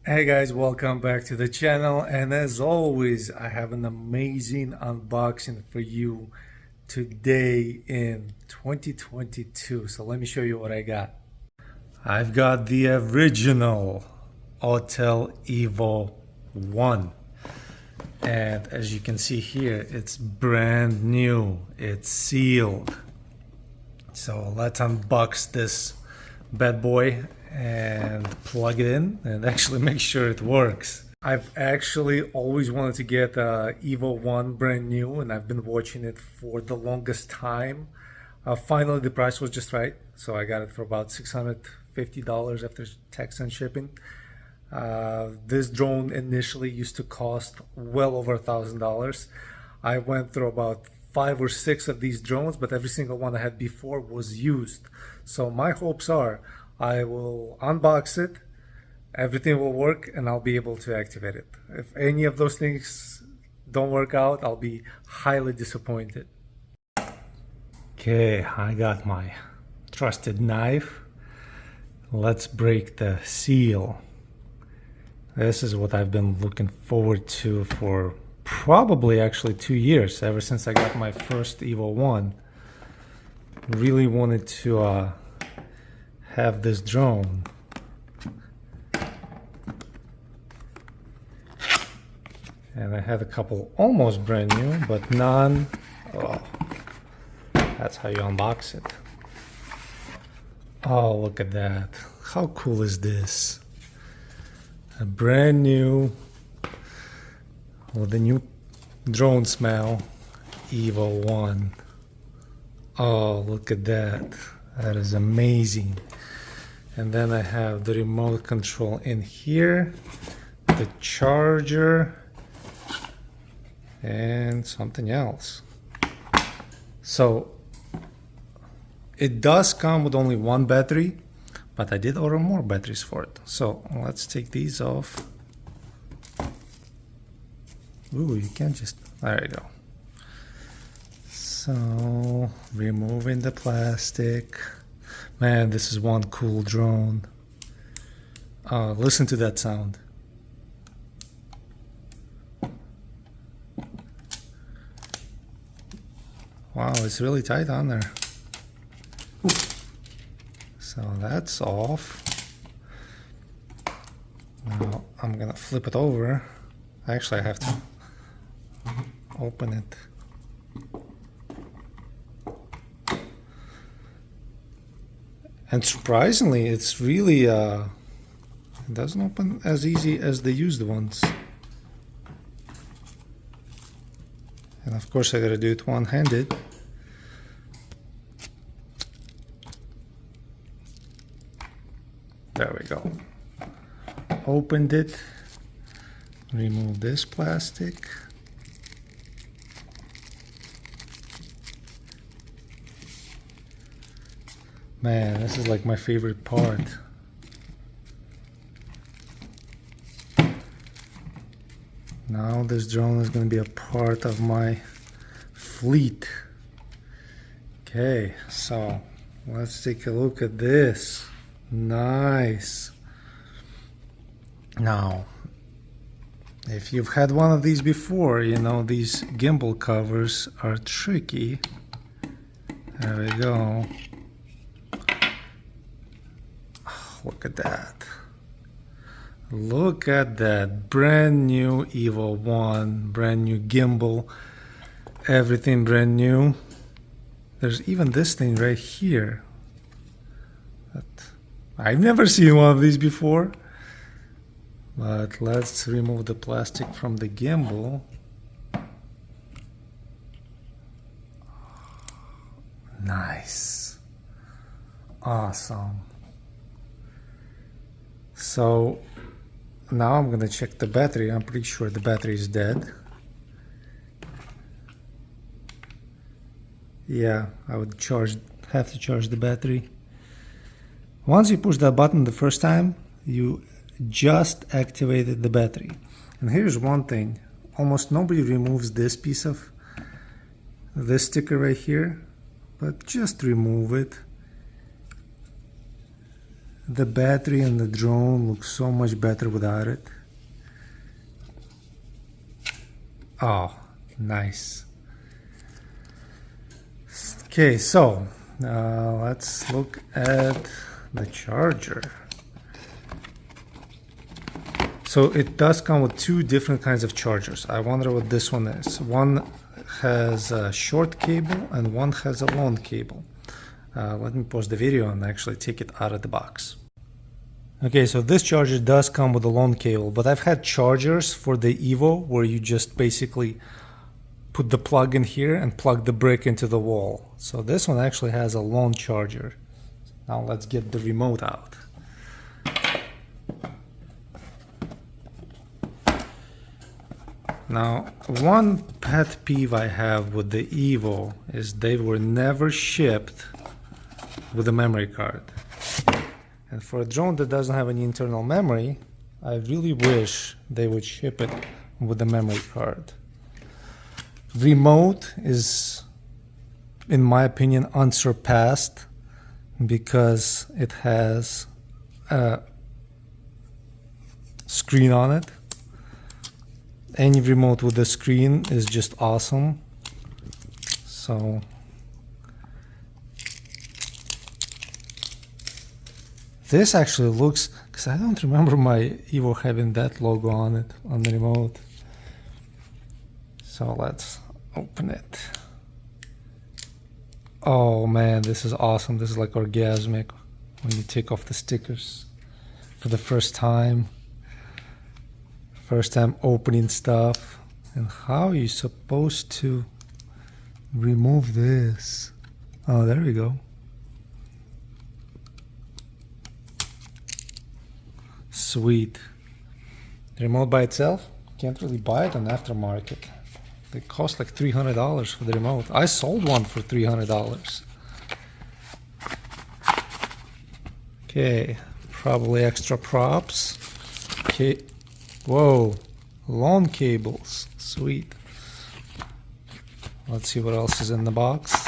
Hey guys, welcome back to the channel, and as always I have an amazing unboxing for you today in 2022. So let me show you what I got. I've got the original Autel Evo 1, and as you can see here, it's brand new, it's sealed. So let's unbox this bad boy and plug it in and actually make sure it works. I've actually always wanted to get Evo 1 brand new, and I've been watching it for the longest time. Finally the price was just right, so I got it for about $650 after tax and shipping. This drone initially used to cost well over $1,000. I went through about 5 or 6 of these drones, but every single one I had before was used. So my hopes are I will unbox it, everything will work, and I'll be able to activate it. If any of those things don't work out, I'll be highly disappointed. Okay, I got my trusted knife. Let's break the seal. This is what I've been looking forward to for probably actually 2 years, ever since I got my first Evo 1. Really wanted to have this drone. And I had a couple almost brand new, but none. Oh, that's how you unbox it. Oh, look at that. How cool is this? A brand new, with the new drone smell, Evo 1. Oh, look at that. That is amazing. And then I have the remote control in here, the charger, and something else. So it does come with only one battery, but I did order more batteries for it. So let's take these off. Ooh, you can't just, there you go. So removing the plastic. Man, this is one cool drone. Listen to that sound. Wow, it's really tight on there. Ooh. So that's off. Now I'm gonna flip it over. Actually, I have to open it. And surprisingly, it's really, it doesn't open as easy as the used ones. And of course I gotta do it one-handed. There we go. Opened it. Remove this plastic. Man, this is like my favorite part. Now this drone is going to be a part of my fleet. Okay, so let's take a look at this. Nice. Now, if you've had one of these before, you know these gimbal covers are tricky. There we go. Look at that. Look at that. Brand new Evo 1, brand new gimbal, everything brand new. There's even this thing right here. I've never seen one of these before. But let's remove the plastic from the gimbal. Nice. Awesome. So now I'm gonna check the battery. I'm pretty sure the battery is dead. Yeah, I would have to charge the battery. Once you push that button the first time, you just activated the battery. And here's one thing, almost nobody removes this piece of this sticker right here, but just remove it. the battery in the drone looks so much better without it. Oh, nice. Okay, so let's look at the charger. So it does come with two different kinds of chargers. I wonder what this one is. One has a short cable and one has a long cable. Let me pause the video and actually take it out of the box. Okay, so this charger does come with a long cable, but I've had chargers for the Evo where you just basically put the plug in here and plug the brick into the wall. So this one actually has a long charger. Now let's get the remote out. Now, one pet peeve I have with the Evo is they were never shipped with a memory card. And for a drone that doesn't have any internal memory, I really wish they would ship it with a memory card. Remote is, in my opinion, unsurpassed because it has a screen on it. Any remote with a screen is just awesome. So this actually looks, because I don't remember my Evo having that logo on it on the remote. So let's open it. Oh man, this is awesome. This is like orgasmic when you take off the stickers for the first time. First time opening stuff. And how are you supposed to remove this? Oh, there we go. Sweet. The remote by itself, can't really buy it on aftermarket. They cost like $300 for the remote. I sold one for $300. Okay, probably extra props. Okay. Whoa, long cables, sweet. Let's see what else is in the box.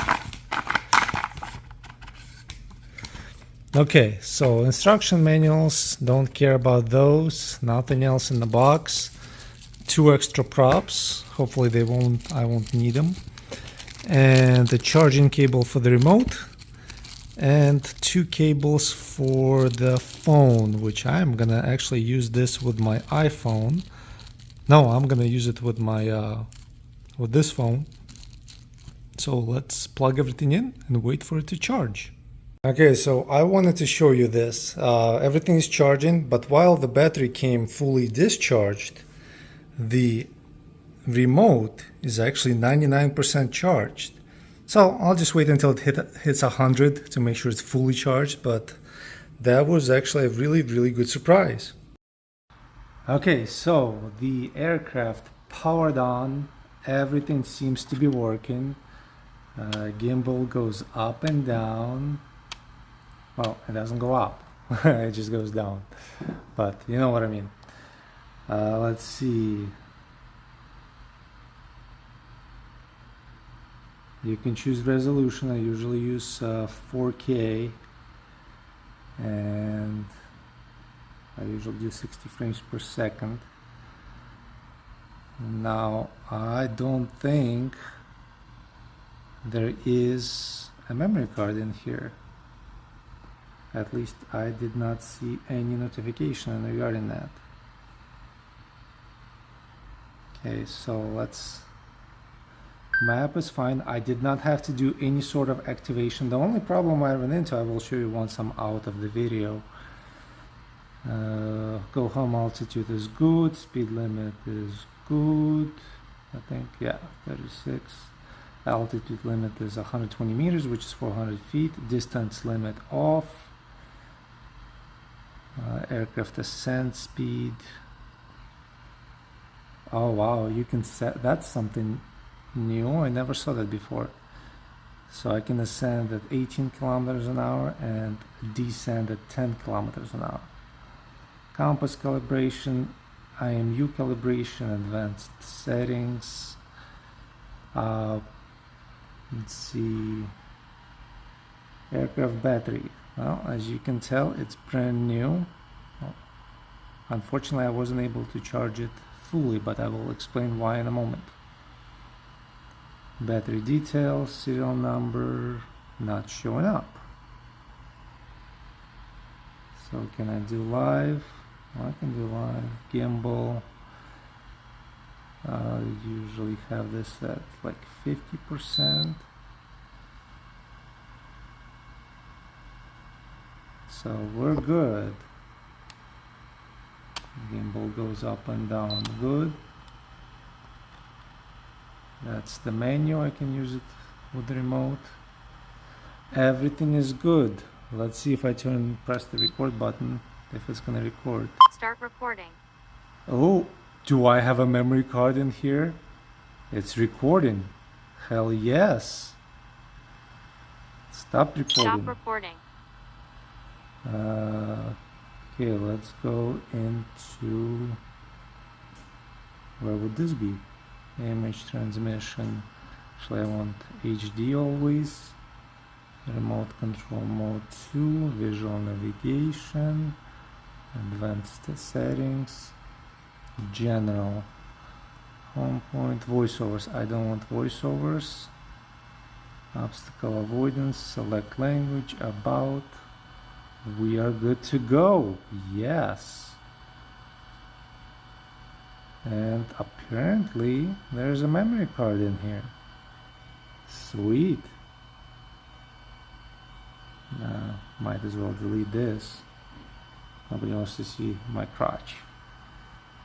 Okay, so instruction manuals, don't care about those. Nothing else in the box. Two extra props. Hopefully I won't need them. And the charging cable for the remote. And two cables for the phone, which I'm gonna actually use this with my iPhone. No, I'm gonna use it with my with this phone. So let's plug everything in and wait for it to charge. Okay, so I wanted to show you this. Everything is charging, but while the battery came fully discharged, the remote is actually 99% charged. So I'll just wait until it hits 100 to make sure it's fully charged, but that was actually a really, really good surprise. Okay, so the aircraft powered on, everything seems to be working. Gimbal goes up and down. Well, it doesn't go up, it just goes down, but you know what I mean. Let's see. You can choose resolution. I usually use 4K, and I usually do 60 frames per second. Now, I don't think there is a memory card in here. At least I did not see any notification regarding that. Okay, so let's... Map is fine. I did not have to do any sort of activation. The only problem I ran into, I will show you once I'm out of the video. Go home altitude is good. Speed limit is good. I think, yeah, 36. Altitude limit is 120 meters, which is 400 feet. Distance limit off. Aircraft ascent speed. Oh wow, you can set, that's something new. I never saw that before. So I can ascend at 18 kilometers an hour and descend at 10 kilometers an hour. Compass calibration, IMU calibration, advanced settings. Let's see. Aircraft battery. Well, as you can tell, it's brand new. Well, unfortunately, I wasn't able to charge it fully, but I will explain why in a moment. Battery details, serial number, not showing up. So can I do live? Well, I can do live. Gimbal. Usually have this at like 50%. So we're good. Gimbal goes up and down good. That's the menu. I can use it with the remote. Everything is good. Let's see if I press the record button, if it's gonna record. Start recording. Oh, do I have a memory card in here? It's recording. Hell yes. Stop recording. Stop recording. Okay, let's go into, where would this be? Image transmission. Actually, I want HD always. Remote control mode 2, visual navigation, advanced settings, general, home point, voiceovers. I don't want voiceovers. Obstacle avoidance, select language, about. We are good to go. Yes. And apparently there's a memory card in here. Sweet. Might as well delete this. Nobody wants to see my crotch.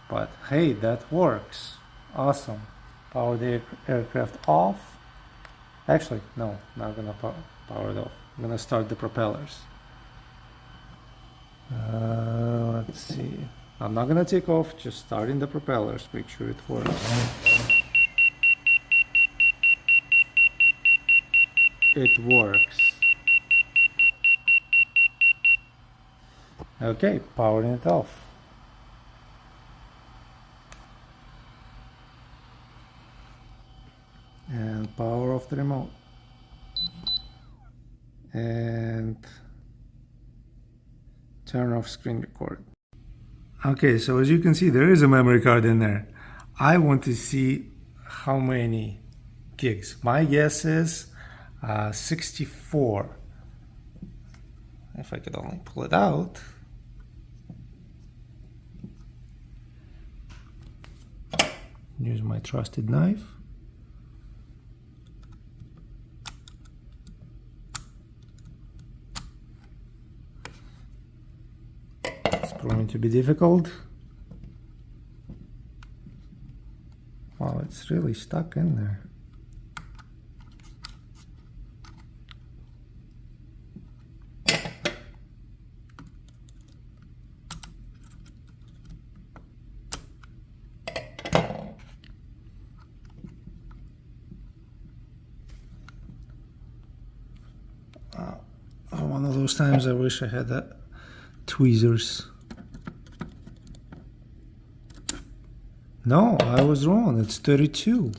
But hey, that works. Awesome. Power the aircraft off. Actually, no, not gonna power it off. I'm gonna start the propellers. Let's see. I'm not gonna take off, just starting the propellers. Make sure it works. It works. Okay, powering it off. And power off the remote. And turn off screen record. Okay, so as you can see, there is a memory card in there. I want to see how many gigs. My guess is 64. If I could only pull it out. Use my trusted knife. It's proving to be difficult. Wow, it's really stuck in there. One of those times I wish I had tweezers. No, I was wrong. It's 32.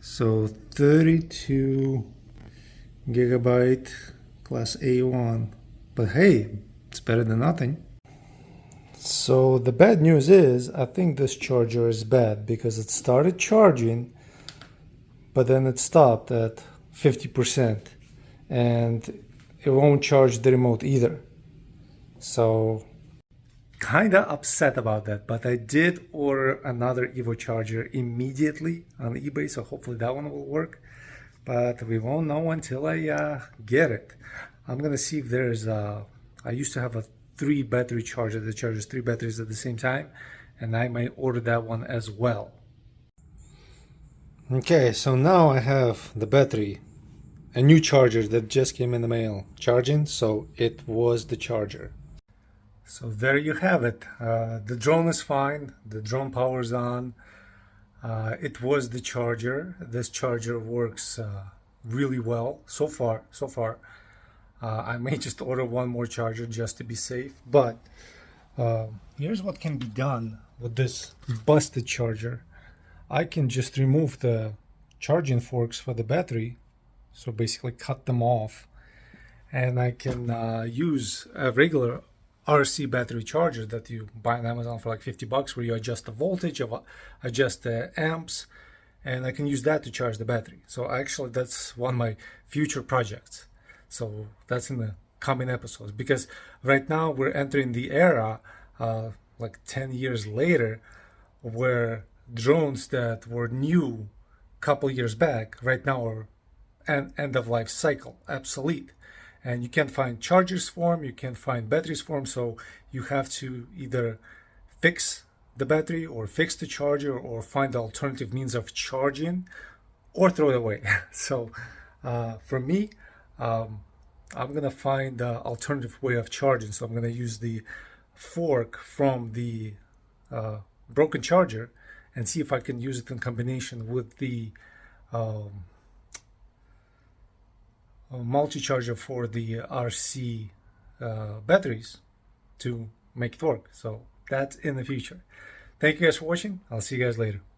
So 32 gigabyte class A1. But hey, it's better than nothing. So the bad news is, I think this charger is bad because it started charging, but then it stopped at 50% and it won't charge the remote either. So kinda upset about that, but I did order another Evo charger immediately on eBay, so hopefully that one will work, but we won't know until I get it. I'm gonna see if there's I used to have a 3 battery charger that charges 3 batteries at the same time, and I might order that one as well. Okay, so now I have the battery, a new charger that just came in the mail, charging, so it was the charger. So there you have it. The drone is fine, the drone power's on. It was the charger. This charger works really well so far. I may just order one more charger just to be safe, but here's what can be done with this busted charger. I can just remove the charging forks for the battery. So basically cut them off, and I can use a regular RC battery charger that you buy on Amazon for like $50, where you adjust the voltage, adjust the amps, and I can use that to charge the battery. So actually that's one of my future projects. So that's in the coming episodes, because right now we're entering the era, like 10 years later, where drones that were new a couple years back right now are end of life cycle, obsolete. And you can't find chargers for them, you can't find batteries for them, so you have to either fix the battery or fix the charger or find alternative means of charging or throw it away. So for me, I'm gonna find the alternative way of charging. So I'm gonna use the fork from the broken charger and see if I can use it in combination with the multi-charger for the RC batteries to make it work. So that's in the future. Thank you guys for watching. I'll see you guys later.